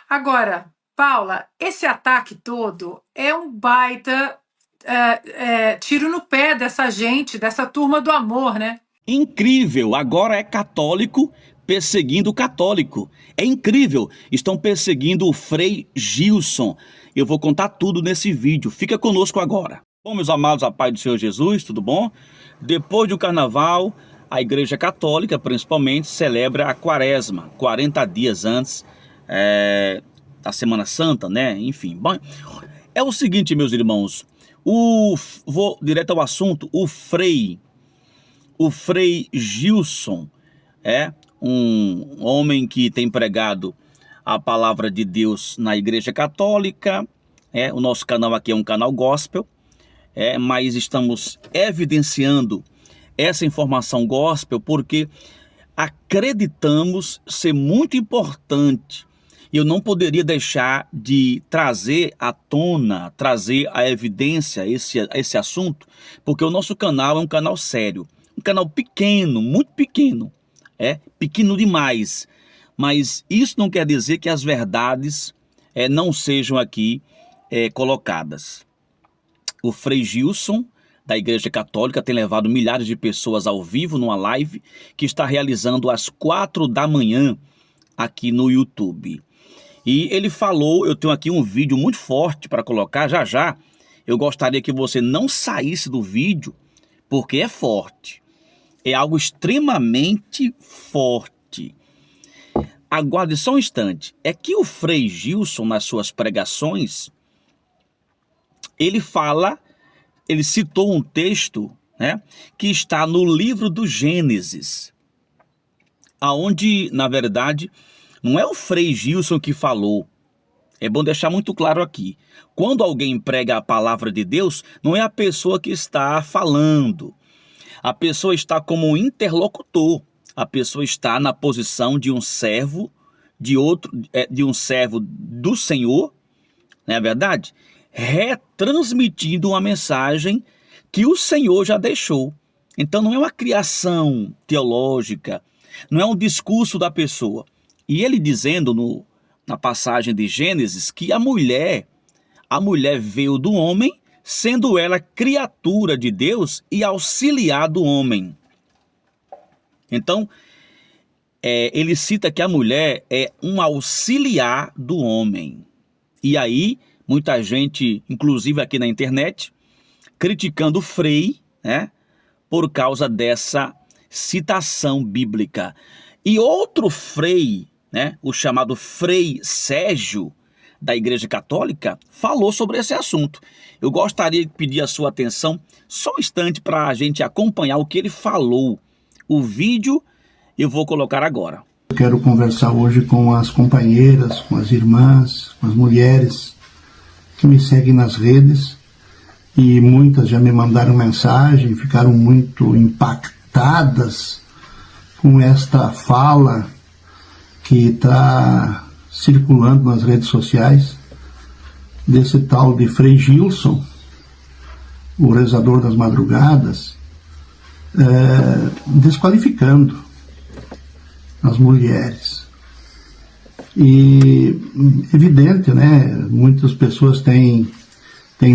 Agora, Paula, esse ataque todo é um baita tiro no pé dessa gente, dessa turma do amor, né? Incrível, agora é católico perseguindo católico. É incrível, estão perseguindo o Frei Gilson. Eu vou contar tudo nesse vídeo, fica conosco agora. Bom, meus amados, a paz do Senhor Jesus, tudo bom? Depois do carnaval, a Igreja Católica, principalmente, celebra a Quaresma, 40 dias antes da Semana Santa, né? Enfim, bom, é o seguinte, meus irmãos, vou direto ao assunto, o Frei Gilson é um homem que tem pregado a palavra de Deus na Igreja Católica. O nosso canal aqui é um canal gospel, mas estamos evidenciando essa informação gospel porque acreditamos ser muito importante. E eu não poderia deixar de trazer à tona, trazer à evidência esse assunto, porque o nosso canal é um canal sério. Um canal pequeno, muito pequeno, pequeno demais, mas isso não quer dizer que as verdades não sejam aqui colocadas. O Frei Gilson, da Igreja Católica, tem levado milhares de pessoas ao vivo numa live que está realizando às 4 da manhã aqui no YouTube. E ele falou, eu tenho aqui um vídeo muito forte para colocar já. Eu gostaria que você não saísse do vídeo, porque é forte. É algo extremamente forte. Aguarde só um instante. É que o Frei Gilson, nas suas pregações, ele citou um texto, que está no livro do Gênesis, aonde, na verdade, não é o Frei Gilson que falou. É bom deixar muito claro aqui. Quando alguém prega a palavra de Deus, não é a pessoa que está falando. A pessoa está como um interlocutor. A pessoa está na posição de um servo, de um servo do Senhor, não é verdade? Retransmitindo uma mensagem que o Senhor já deixou. Então não é uma criação teológica, não é um discurso da pessoa. E ele dizendo na passagem de Gênesis que a mulher veio do homem, sendo ela criatura de Deus e auxiliar do homem. Então, ele cita que a mulher é um auxiliar do homem. E aí, muita gente, inclusive aqui na internet, criticando o Frei, por causa dessa citação bíblica. E outro Frei, o chamado Frei Sérgio, da Igreja Católica, falou sobre esse assunto. Eu gostaria de pedir a sua atenção só um instante para a gente acompanhar o que ele falou. O vídeo eu vou colocar agora. Eu quero conversar hoje com as companheiras, com as irmãs, com as mulheres que me seguem nas redes, e muitas já me mandaram mensagem, ficaram muito impactadas com esta fala que está circulando nas redes sociais desse tal de Frei Gilson, o rezador das madrugadas, desqualificando as mulheres. E evidente, muitas pessoas têm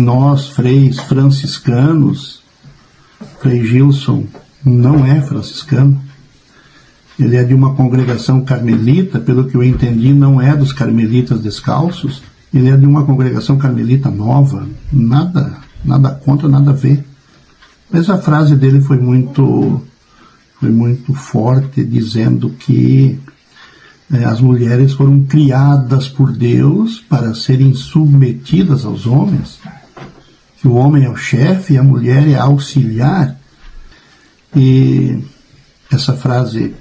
nós, freis franciscanos. Frei Gilson não é franciscano. Ele é de uma congregação carmelita, pelo que eu entendi, não é dos carmelitas descalços. Ele é de uma congregação carmelita nova. Nada contra, nada a ver. Mas a frase dele foi muito forte, dizendo que as mulheres foram criadas por Deus para serem submetidas aos homens, que o homem é o chefe e a mulher é a auxiliar. E essa frase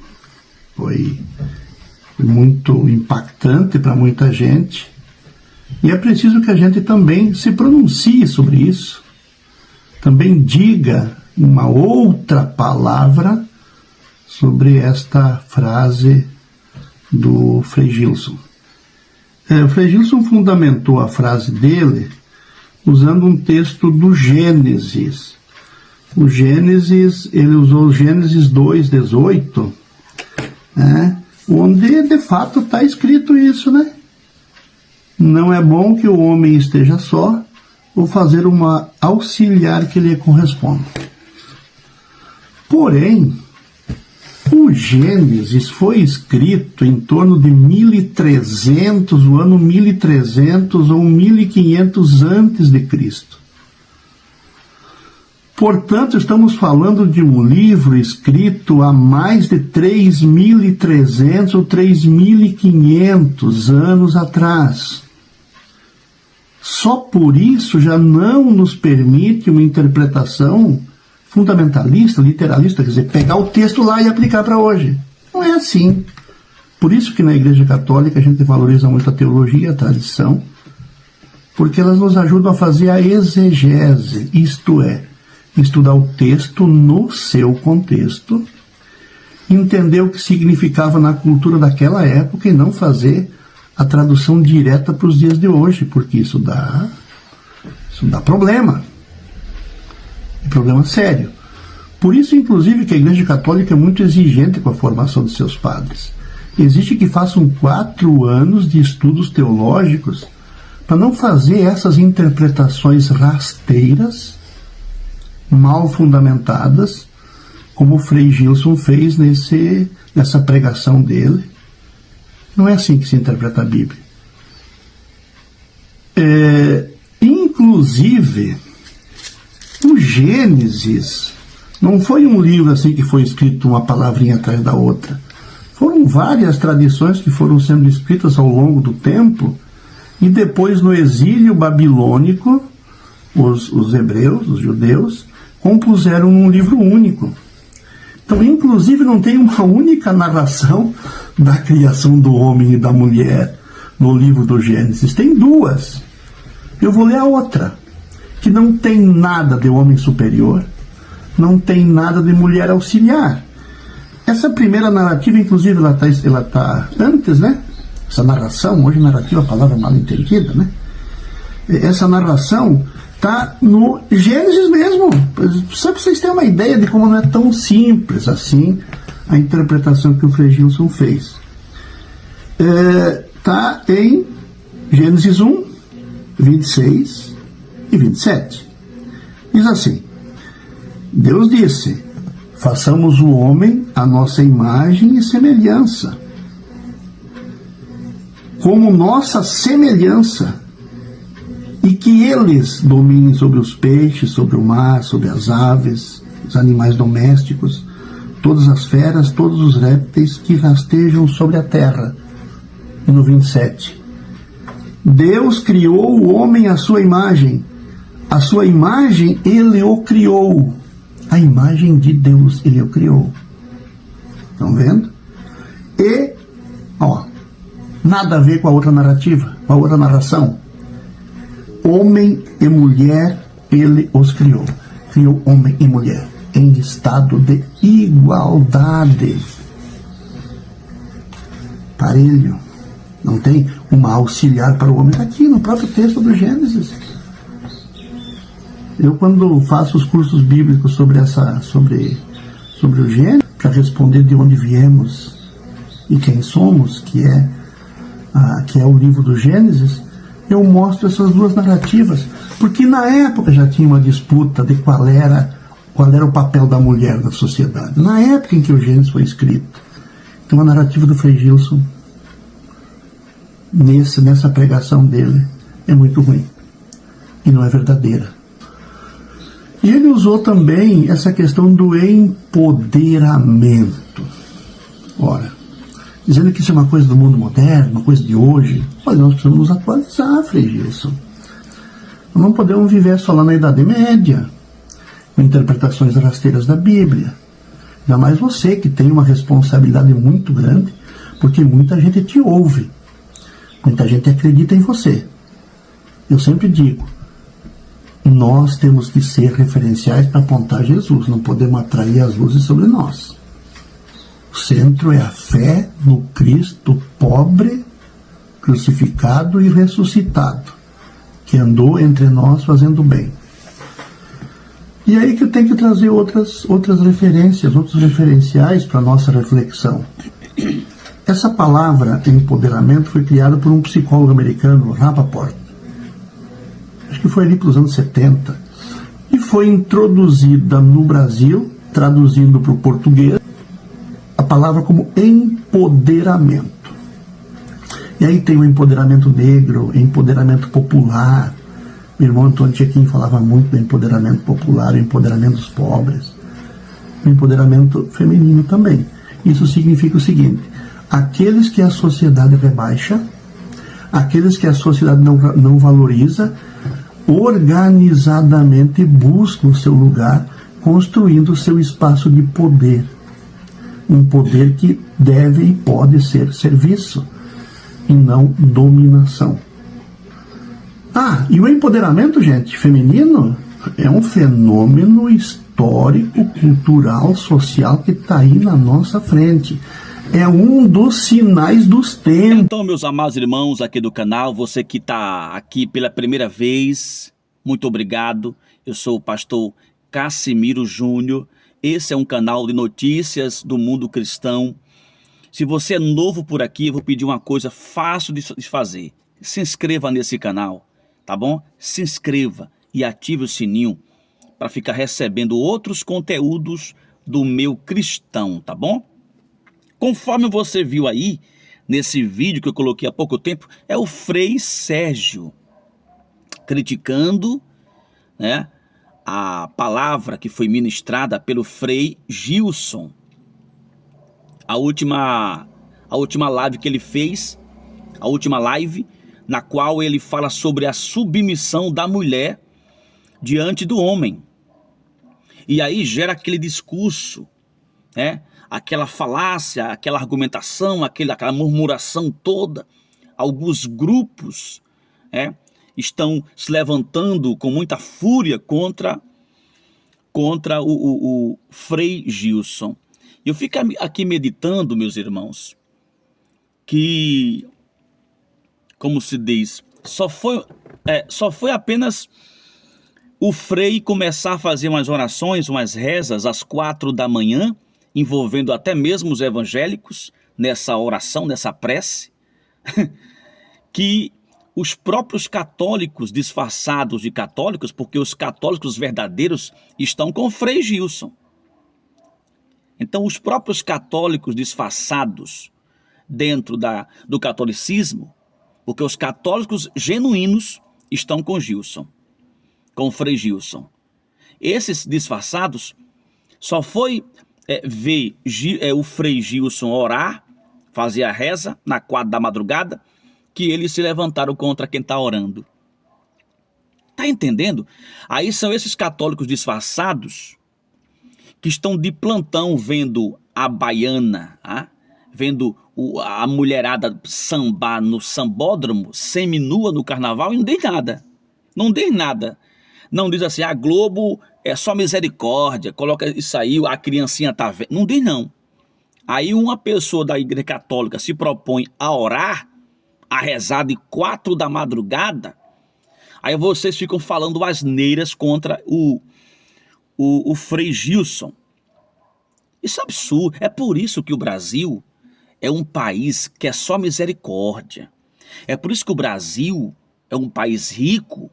foi muito impactante para muita gente, e é preciso que a gente também se pronuncie sobre isso, também diga uma outra palavra sobre esta frase do Frei Gilson. O Frei Gilson fundamentou a frase dele usando um texto do Gênesis. O Gênesis, ele usou o Gênesis 2:18, onde de fato está escrito isso, Não é bom que o homem esteja só, ou fazer uma auxiliar que lhe corresponda. Porém, o Gênesis foi escrito em torno de 1300, o ano 1300 ou 1500 antes de Cristo. Portanto, estamos falando de um livro escrito há mais de 3.300 ou 3.500 anos atrás. Só por isso já não nos permite uma interpretação fundamentalista, literalista, quer dizer, pegar o texto lá e aplicar para hoje. Não é assim. Por isso que na Igreja Católica a gente valoriza muito a teologia, a tradição, porque elas nos ajudam a fazer a exegese, isto é, estudar o texto no seu contexto, entender o que significava na cultura daquela época e não fazer a tradução direta para os dias de hoje, porque isso dá problema. É problema sério. Por isso, inclusive, que a Igreja Católica é muito exigente com a formação de seus padres. Exige que façam 4 anos de estudos teológicos para não fazer essas interpretações rasteiras, mal fundamentadas, como o Frei Gilson fez nessa pregação dele. Não é assim que se interpreta a Bíblia. Inclusive, o Gênesis não foi um livro assim que foi escrito uma palavrinha atrás da outra. Foram várias tradições que foram sendo escritas ao longo do tempo, e depois no exílio babilônico, os hebreus, os judeus, compuseram um livro único. Então, inclusive, não tem uma única narração da criação do homem e da mulher no livro do Gênesis. Tem 2. Eu vou ler a outra, que não tem nada de homem superior, não tem nada de mulher auxiliar. Essa primeira narrativa, inclusive, ela tá antes, né? Essa narração, hoje narrativa é a palavra mal entendida, né? Essa narração está no Gênesis mesmo. Só para vocês terem uma ideia de como não é tão simples assim a interpretação que o Frei Gilson fez. Está em Gênesis 1, 26 e 27. Diz assim: Deus disse: façamos o homem à nossa imagem e semelhança, como nossa semelhança, e que eles dominem sobre os peixes, sobre o mar, sobre as aves, os animais domésticos, todas as feras, todos os répteis que rastejam sobre a terra. E no 27, Deus criou o homem à sua imagem ele o criou. A imagem de Deus ele o criou. Estão vendo? E, nada a ver com a outra narrativa, com a outra narração. Homem e mulher, ele os criou. Criou homem e mulher em estado de igualdade. Parelho. Não tem uma auxiliar para o homem. Está aqui no próprio texto do Gênesis. Eu, quando faço os cursos bíblicos sobre o Gênesis, para responder de onde viemos e quem somos, que é o livro do Gênesis, eu mostro essas 2 narrativas, porque na época já tinha uma disputa de qual era o papel da mulher na sociedade. Na época em que o Gênesis foi escrito. Então a narrativa do Frei Gilson, nessa pregação dele, é muito ruim e não é verdadeira. E ele usou também essa questão do empoderamento. Ora, dizendo que isso é uma coisa do mundo moderno, uma coisa de hoje. Olha, nós precisamos nos atualizar, Frei Gilson. Nós não podemos viver só lá na Idade Média, com interpretações rasteiras da Bíblia. Ainda mais você, que tem uma responsabilidade muito grande, porque muita gente te ouve. Muita gente acredita em você. Eu sempre digo, nós temos que ser referenciais para apontar Jesus, não podemos atrair as luzes sobre nós. O centro é a fé no Cristo pobre, crucificado e ressuscitado, que andou entre nós fazendo bem. E aí que eu tenho que trazer outras referências, outros referenciais para a nossa reflexão. Essa palavra empoderamento foi criada por um psicólogo americano, Rappaport. Acho que foi ali pelos anos 70. E foi introduzida no Brasil, traduzindo para o português, a palavra como empoderamento. E aí tem o empoderamento negro, empoderamento popular. Meu irmão Antônio Tchequim falava muito do empoderamento popular, o empoderamento dos pobres. O empoderamento feminino também. Isso significa o seguinte: aqueles que a sociedade rebaixa, aqueles que a sociedade não valoriza, organizadamente buscam o seu lugar, construindo o seu espaço de poder. Um poder que deve e pode ser serviço, e não dominação. E o empoderamento, gente, feminino, é um fenômeno histórico, cultural, social que está aí na nossa frente. É um dos sinais dos tempos. Então, meus amados irmãos aqui do canal, você que está aqui pela primeira vez, muito obrigado. Eu sou o pastor Cassimiro Júnior. Esse é um canal de notícias do mundo cristão. Se você é novo por aqui, eu vou pedir uma coisa fácil de fazer. Se inscreva nesse canal, tá bom? Se inscreva e ative o sininho para ficar recebendo outros conteúdos do meu cristão, tá bom? Conforme você viu aí, nesse vídeo que eu coloquei há pouco tempo, é o Frei Sérgio criticando, né, a palavra que foi ministrada pelo Frei Gilson. A última live que ele fez, a última live, na qual ele fala sobre a submissão da mulher diante do homem. E aí gera aquele discurso, né? Aquela falácia, aquela argumentação, aquela murmuração toda. Alguns grupos, né, estão se levantando com muita fúria contra o Frei Gilson. Eu fico aqui meditando, meus irmãos, que, como se diz, só foi apenas o Frei começar a fazer umas orações, umas rezas às 4 da manhã, envolvendo até mesmo os evangélicos nessa oração, nessa prece, que os próprios católicos disfarçados de católicos, porque os católicos verdadeiros estão com o Frei Gilson. Então os próprios católicos disfarçados dentro do catolicismo, porque os católicos genuínos estão com Gilson, com o Frei Gilson. Esses disfarçados só foi ver o Frei Gilson orar, fazer a reza na 4 da madrugada, que eles se levantaram contra quem está orando. Tá entendendo? Aí são esses católicos disfarçados que estão de plantão vendo a baiana, vendo a mulherada sambar no sambódromo, seminua no carnaval, e não diz nada. Não diz nada. Não diz assim, a Globo é só misericórdia, coloca isso aí, a criancinha tá vendo. Não diz não. Aí uma pessoa da igreja católica se propõe a orar, a rezar de 4 da madrugada, aí vocês ficam falando asneiras contra o Frei Gilson. Isso é absurdo. É por isso que o Brasil é um país que é só misericórdia. É por isso que o Brasil é um país rico,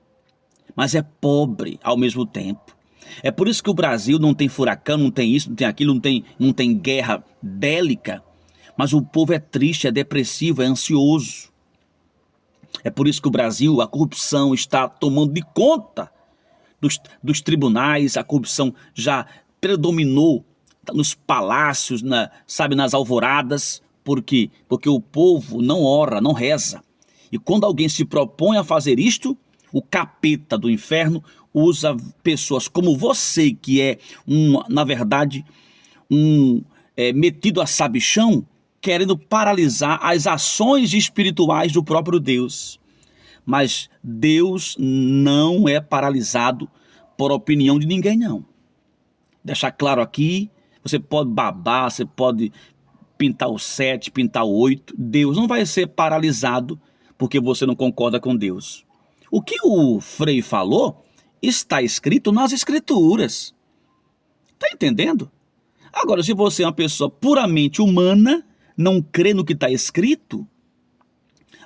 mas é pobre ao mesmo tempo. É por isso que o Brasil não tem furacão, não tem isso, não tem aquilo, não tem guerra bélica, mas o povo é triste, é depressivo, é ansioso. É por isso que o Brasil, a corrupção está tomando de conta dos tribunais, a corrupção já predominou nos palácios, nas alvoradas. Por quê? Porque o povo não ora, não reza. E quando alguém se propõe a fazer isto, o capeta do inferno usa pessoas como você, que é, na verdade, metido a sabichão, querendo paralisar as ações espirituais do próprio Deus. Mas Deus não é paralisado por opinião de ninguém, não. Deixar claro aqui, você pode babar, você pode pintar o 7, pintar o 8, Deus não vai ser paralisado porque você não concorda com Deus. O que o Frei falou está escrito nas Escrituras. Está entendendo? Agora, se você é uma pessoa puramente humana, não crê no que está escrito,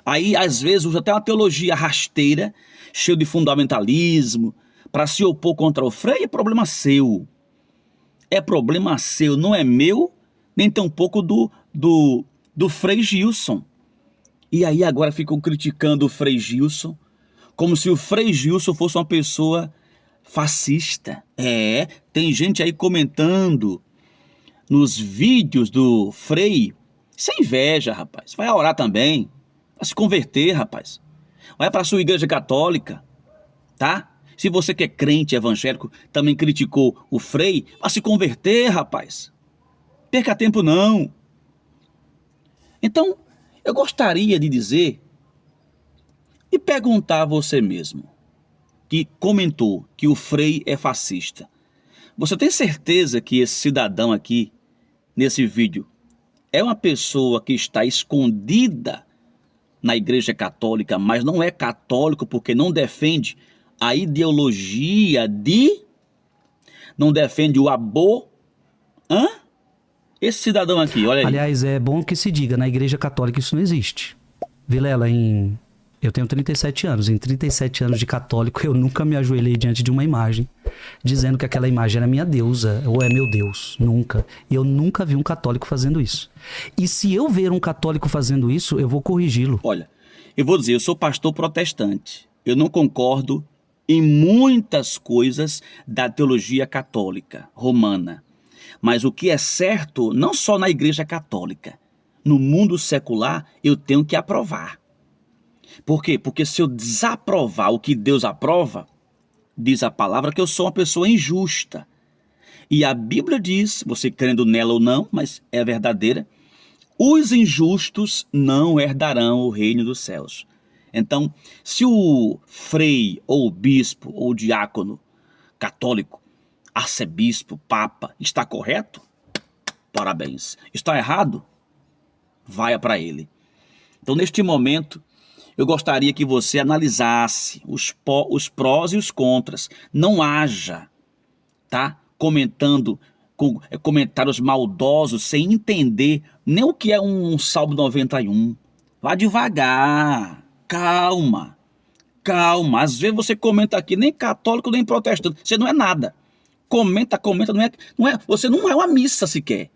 aí às vezes usa até uma teologia rasteira, cheia de fundamentalismo, para se opor contra o Frei. É problema seu. É problema seu, não é meu, nem tampouco do Frei Gilson. E aí agora ficam criticando o Frei Gilson, como se o Frei Gilson fosse uma pessoa fascista. Tem gente aí comentando nos vídeos do Frei. Sem inveja, rapaz. Vai orar também. Vai se converter, rapaz. Vai para a sua igreja católica, tá? Se você que é crente evangélico também criticou o Frei, vai se converter, rapaz. Perca tempo não. Então, eu gostaria de dizer e perguntar a você mesmo, que comentou que o Frei é fascista. Você tem certeza que esse cidadão aqui, nesse vídeo, é uma pessoa que está escondida na Igreja Católica, mas não é católico porque não defende a ideologia não defende o aborto? Esse cidadão aqui, olha aí. Aliás, é bom que se diga, na Igreja Católica isso não existe. Vilela, eu tenho 37 anos. Em 37 anos de católico, eu nunca me ajoelhei diante de uma imagem, dizendo que aquela imagem era minha deusa, ou é meu Deus. Nunca. E eu nunca vi um católico fazendo isso. E se eu ver um católico fazendo isso, eu vou corrigi-lo. Olha, eu vou dizer, eu sou pastor protestante. Eu não concordo em muitas coisas da teologia católica romana. Mas o que é certo, não só na Igreja Católica, no mundo secular, eu tenho que aprovar. Por quê? Porque se eu desaprovar o que Deus aprova, diz a palavra que eu sou uma pessoa injusta. E a Bíblia diz, você crendo nela ou não, mas é verdadeira, os injustos não herdarão o reino dos céus. Então, se o frei, ou o bispo, ou o diácono católico, arcebispo, papa, está correto? Parabéns. Está errado? Vai para ele. Então, neste momento, eu gostaria que você analisasse os prós e os contras. Não haja, tá? Comentando com comentários maldosos, sem entender nem o que é um Salmo 91. Vá devagar, calma. Às vezes você comenta aqui, nem católico, nem protestante, você não é nada. Comenta, você não é uma missa sequer.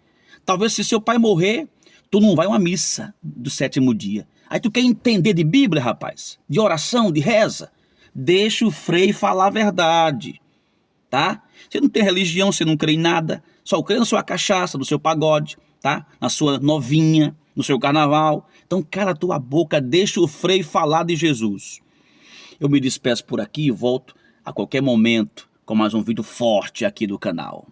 Talvez se seu pai morrer, tu não vai a uma missa do 7º dia. Aí tu quer entender de Bíblia, rapaz? De oração, de reza? Deixa o frei falar a verdade, tá? Você não tem religião, você não crê em nada, só crê na sua cachaça, no seu pagode, tá? Na sua novinha, no seu carnaval. Então cala a tua boca, deixa o frei falar de Jesus. Eu me despeço por aqui e volto a qualquer momento com mais um vídeo forte aqui do canal.